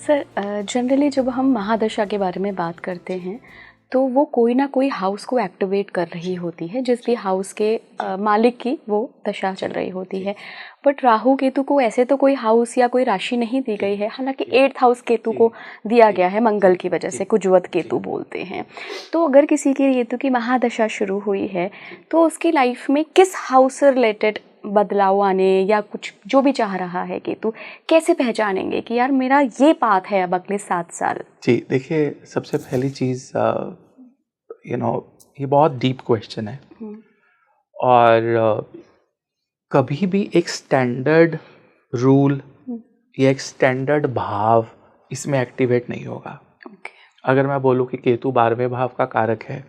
Sir, generally जब हम महादशा के बारे में बात करते हैं तो वो कोई ना कोई हाउस को एक्टिवेट कर रही होती है, जिस भी हाउस के मालिक की वो दशा चल रही होती है। बट राहु केतु को ऐसे तो कोई हाउस या कोई राशि नहीं दी गई है, हालांकि 8th हाउस केतु को दिया गया है मंगल की वजह से, कुजवत केतु बोलते हैं। तो अगर किसी की केतु की महादशा शुरू हुई है तो उसकी लाइफ में किस हाउस से रिलेटेड बदलाव आने या कुछ जो भी चाह रहा है केतु, कैसे पहचानेंगे कि यार मेरा ये पाथ है अब अगले 7 साल? जी देखिए, सबसे पहली चीज़ ये बहुत डीप क्वेश्चन है और कभी भी एक स्टैंडर्ड रूल या एक स्टैंडर्ड भाव इसमें एक्टिवेट नहीं होगा। अगर मैं बोलूँ कि केतु 12वें भाव का कारक है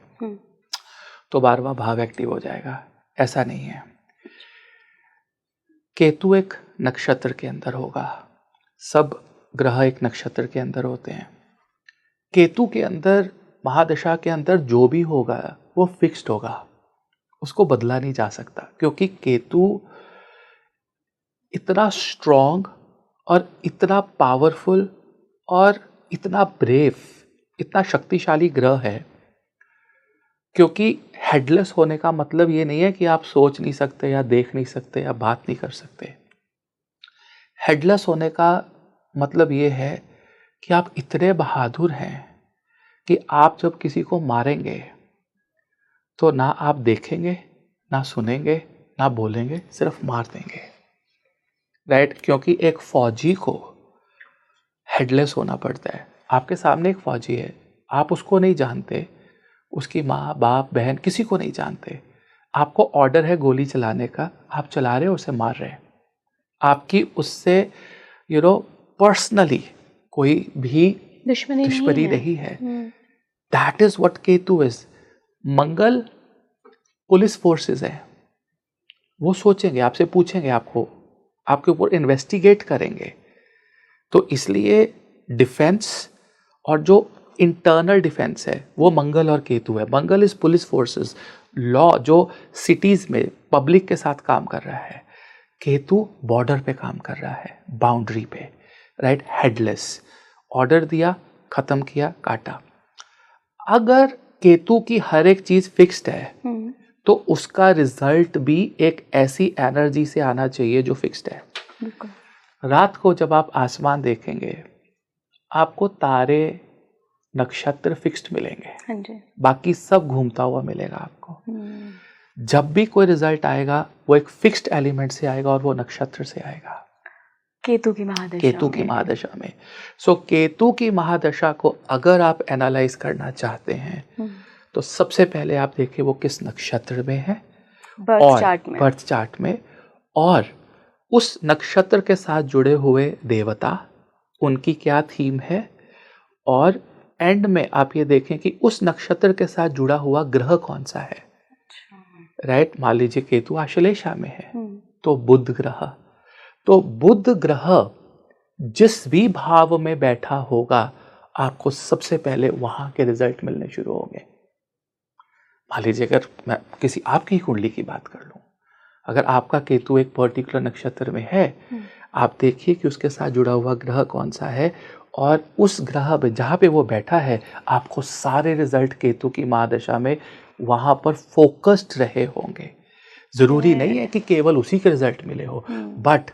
तो 12वां भाव एक्टिव हो जाएगा, ऐसा नहीं है। केतु एक नक्षत्र के अंदर होगा, सब ग्रह एक नक्षत्र के अंदर होते हैं। केतु के अंदर महादशा के अंदर जो भी होगा वो फिक्स्ड होगा, उसको बदला नहीं जा सकता, क्योंकि केतु इतना स्ट्रॉन्ग और इतना पावरफुल और इतना ब्रेव, इतना शक्तिशाली ग्रह है। क्योंकि हेडलेस होने का मतलब ये नहीं है कि आप सोच नहीं सकते या देख नहीं सकते या बात नहीं कर सकते। हेडलेस होने का मतलब ये है कि आप इतने बहादुर हैं कि आप जब किसी को मारेंगे तो ना आप देखेंगे, ना सुनेंगे, ना बोलेंगे, सिर्फ मार देंगे, राइट? क्योंकि एक फौजी को हेडलेस होना पड़ता है। आपके सामने एक फौजी है, आप उसको नहीं जानते, उसकी माँ बाप बहन किसी को नहीं जानते, आपको ऑर्डर है गोली चलाने का, आप चला रहे हो, उसे मार रहे हैं, आपकी उससे पर्सनली कोई भी दुश्मनी नहीं है। That is what Ketu is. Mangal police forces है, वो सोचेंगे, आपसे पूछेंगे, आपके ऊपर इन्वेस्टिगेट करेंगे। तो इसलिए डिफेंस और जो इंटरनल डिफेंस है वो मंगल और केतु है। मंगल इज पुलिस फोर्सेस, लॉ जो सिटीज में पब्लिक के साथ काम कर रहा है। केतु बॉर्डर पे काम कर रहा है, बाउंड्री पे, राइट? हेडलेस, ऑर्डर दिया, खत्म किया, काटा। अगर केतु की हर एक चीज फिक्स्ड है तो उसका रिजल्ट भी एक ऐसी एनर्जी से आना चाहिए जो फिक्स्ड है। रात को जब आप आसमान देखेंगे आपको तारे नक्षत्र फिक्स्ड मिलेंगे, बाकी सब घूमता हुआ मिलेगा आपको। जब भी कोई रिजल्ट आएगा वो एक फिक्स्ड एलिमेंट से आएगा और वो नक्षत्र से आएगा, केतु की महादशा में। सो केतु की महादशा को अगर आप एनालाइज करना चाहते हैं तो सबसे पहले आप देखिए वो किस नक्षत्र में है, बर्थ चार्ट में, और उस नक्षत्र के साथ जुड़े हुए देवता, उनकी क्या थीम है, और एंड में आप ये देखें कि उस नक्षत्र के साथ जुड़ा हुआ ग्रह कौन सा है, राइट? मान लीजिए केतु आश्लेषा में है तो बुध ग्रह, तो बुध ग्रह जिस भी भाव में बैठा होगा आपको सबसे पहले वहां के रिजल्ट मिलने शुरू होंगे। मान लीजिए अगर मैं किसी आपकी कुंडली की बात कर लूं, अगर आपका केतु एक पर्टिकुलर नक्षत्र में है, आप देखिए कि उसके साथ जुड़ा हुआ ग्रह कौन सा है, और उस ग्रह पे जहाँ पे वो बैठा है आपको सारे रिजल्ट केतु की महादशा में वहाँ पर फोकस्ड रहे होंगे। ज़रूरी नहीं है कि केवल उसी के रिजल्ट मिले हो, बट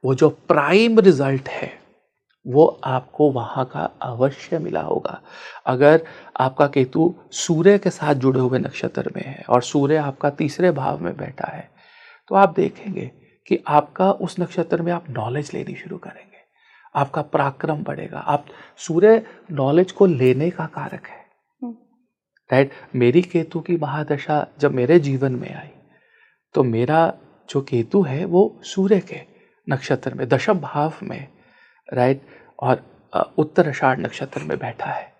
वो जो प्राइम रिजल्ट है वो आपको वहाँ का अवश्य मिला होगा। अगर आपका केतु सूर्य के साथ जुड़े हुए नक्षत्र में है और सूर्य आपका तीसरे भाव में बैठा है तो आप देखेंगे कि आपका उस नक्षत्र में आप नॉलेज लेनी शुरू करेंगे, आपका पराक्रम बढ़ेगा। आप सूर्य नॉलेज को लेने का कारक है, राइट? मेरी केतु की महादशा जब मेरे जीवन में आई तो मेरा जो केतु है वो सूर्य के नक्षत्र में दशम भाव में, राइट, और उत्तराषाढ़ नक्षत्र में बैठा है,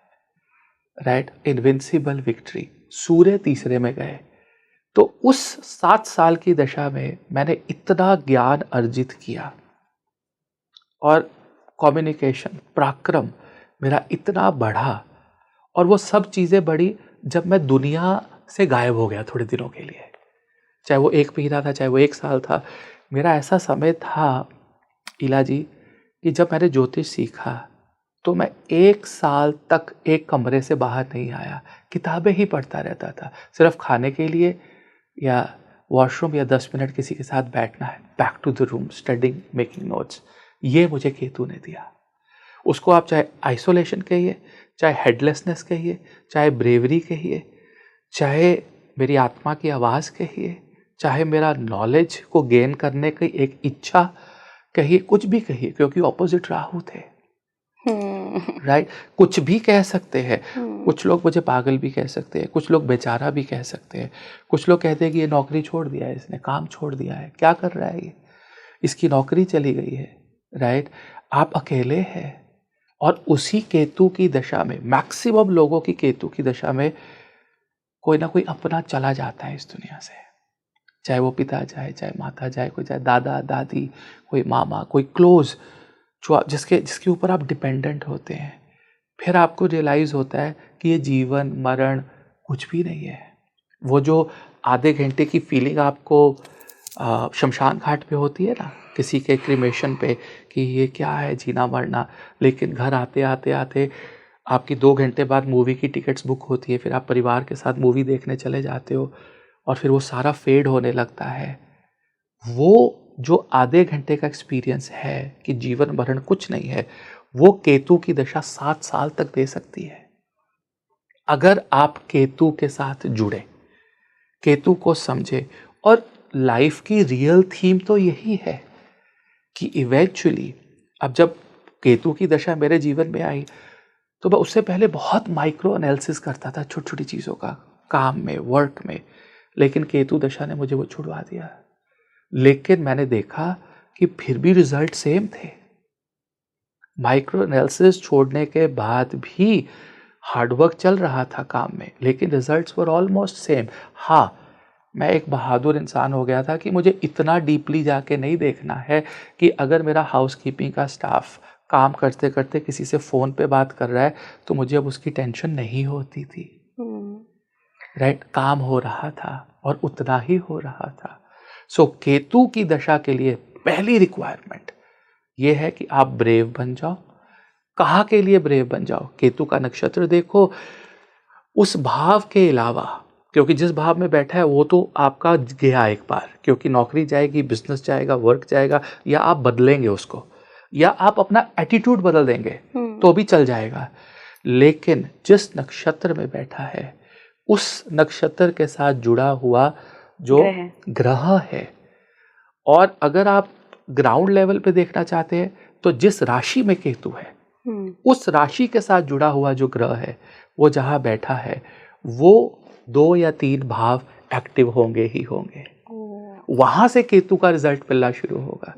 राइट? इनविंसिबल विक्ट्री, सूर्य तीसरे में गए। तो उस 7 साल की दशा में मैंने इतना ज्ञान अर्जित किया और कम्युनिकेशन, पराक्रम मेरा इतना बढ़ा, और वो सब चीज़ें बढ़ी जब मैं दुनिया से गायब हो गया थोड़े दिनों के लिए। चाहे वो 1 महीना था, चाहे वो 1 साल था, मेरा ऐसा समय था इला जी कि जब मैंने ज्योतिष सीखा तो तो मैं 1 साल तक एक कमरे से बाहर नहीं आया, किताबें ही पढ़ता रहता था, सिर्फ खाने के लिए या वॉशरूम या 10 मिनट किसी के साथ बैठना है, back to the room, studying, making notes. ये मुझे केतु ने दिया। उसको आप चाहे आइसोलेशन कहिए, चाहे हेडलेसनेस कहिए, चाहे ब्रेवरी कहिए, चाहे मेरी आत्मा की आवाज़ कहिए, चाहे मेरा नॉलेज को गेन करने की एक इच्छा कहिए, कुछ भी कहिए, क्योंकि ऑपोजिट राहु थे। राइट कुछ भी कह सकते हैं। कुछ लोग मुझे पागल भी कह सकते हैं, कुछ लोग बेचारा भी कह सकते हैं, कुछ लोग कहते हैं कि ये नौकरी छोड़ दिया है, इसने काम छोड़ दिया है, क्या कर रहा है ये, इसकी नौकरी चली गई है। राइट आप अकेले हैं। और उसी केतु की दशा में, मैक्सिमम लोगों की केतु की दशा में कोई ना कोई अपना चला जाता है इस दुनिया से, चाहे वो पिता जाए, चाहे माता जाए, कोई चाहे दादा दादी, कोई मामा, कोई क्लोज जो जिसके ऊपर आप डिपेंडेंट होते हैं। फिर आपको रियलाइज़ होता है कि ये जीवन मरण कुछ भी नहीं है। वो जो आधे घंटे की फीलिंग आपको शमशान घाट पे होती है ना, किसी के क्रिमेशन पे, कि ये क्या है जीना मरना, लेकिन घर आते आते आते आपकी 2 घंटे बाद मूवी की टिकट्स बुक होती है, फिर आप परिवार के साथ मूवी देखने चले जाते हो और फिर वो सारा फेड होने लगता है। वो जो आधे घंटे का एक्सपीरियंस है कि जीवन मरण कुछ नहीं है, वो केतु की दशा 7 साल तक दे सकती है। अगर आप केतु के साथ जुड़े, केतु को समझे। और लाइफ की रियल थीम तो यही है कि इवेंचुअली, अब जब केतु की दशा मेरे जीवन में आई तो मैं उससे पहले बहुत माइक्रो एनालिसिस करता था छोटी छोटी चीज़ों का, काम में, वर्क में, लेकिन केतु दशा ने मुझे वो छुड़वा दिया। लेकिन मैंने देखा कि फिर भी रिजल्ट सेम थे। माइक्रो एनालिसिस छोड़ने के बाद भी हार्डवर्क चल रहा था काम में, लेकिन रिजल्ट्स वर ऑलमोस्ट सेम। हाँ, मैं एक बहादुर इंसान हो गया था कि मुझे इतना डीपली जाके नहीं देखना है कि अगर मेरा हाउसकीपिंग का स्टाफ काम करते करते किसी से फ़ोन पे बात कर रहा है तो मुझे अब उसकी टेंशन नहीं होती थी। राइट काम हो रहा था और उतना ही हो रहा था। सो केतु की दशा के लिए पहली रिक्वायरमेंट ये है कि आप ब्रेव बन जाओ। कहाँ के लिए ब्रेव बन जाओ? केतु का नक्षत्र देखो, उस भाव के अलावा, क्योंकि जिस भाव में बैठा है वो तो आपका गया एक बार, क्योंकि नौकरी जाएगी, बिजनेस जाएगा, वर्क जाएगा, या आप बदलेंगे उसको, या आप अपना एटीट्यूड बदल देंगे तो भी चल जाएगा। लेकिन जिस नक्षत्र में बैठा है उस नक्षत्र के साथ जुड़ा हुआ जो ग्रह है, और अगर आप ग्राउंड लेवल पे देखना चाहते हैं तो जिस राशि में केतु है उस राशि के साथ जुड़ा हुआ जो ग्रह है वो जहाँ बैठा है वो 2 या 3 भाव एक्टिव होंगे ही होंगे। वहां से केतु का रिजल्ट मिलना शुरू होगा।